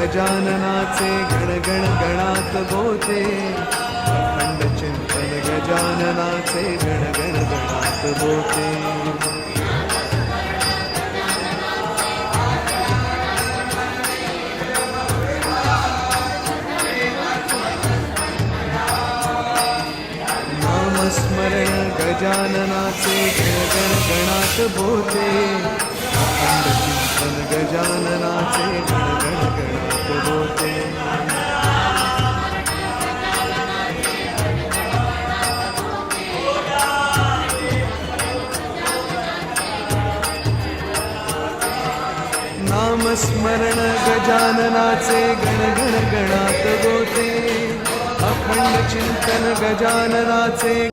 गजाननाचे गण गण गणात बोते, अखंड चिंतन गजाननाचे गण गण गणात बोते. नामस्मरण गजाननाचे गण गण गणात बोते, अखंड चिंतन गजाननाचे गण गण गणात बोते. नामस्मरण गजाननाचे गण गण गणात बोते, अखंड चिंतन गजाननाचे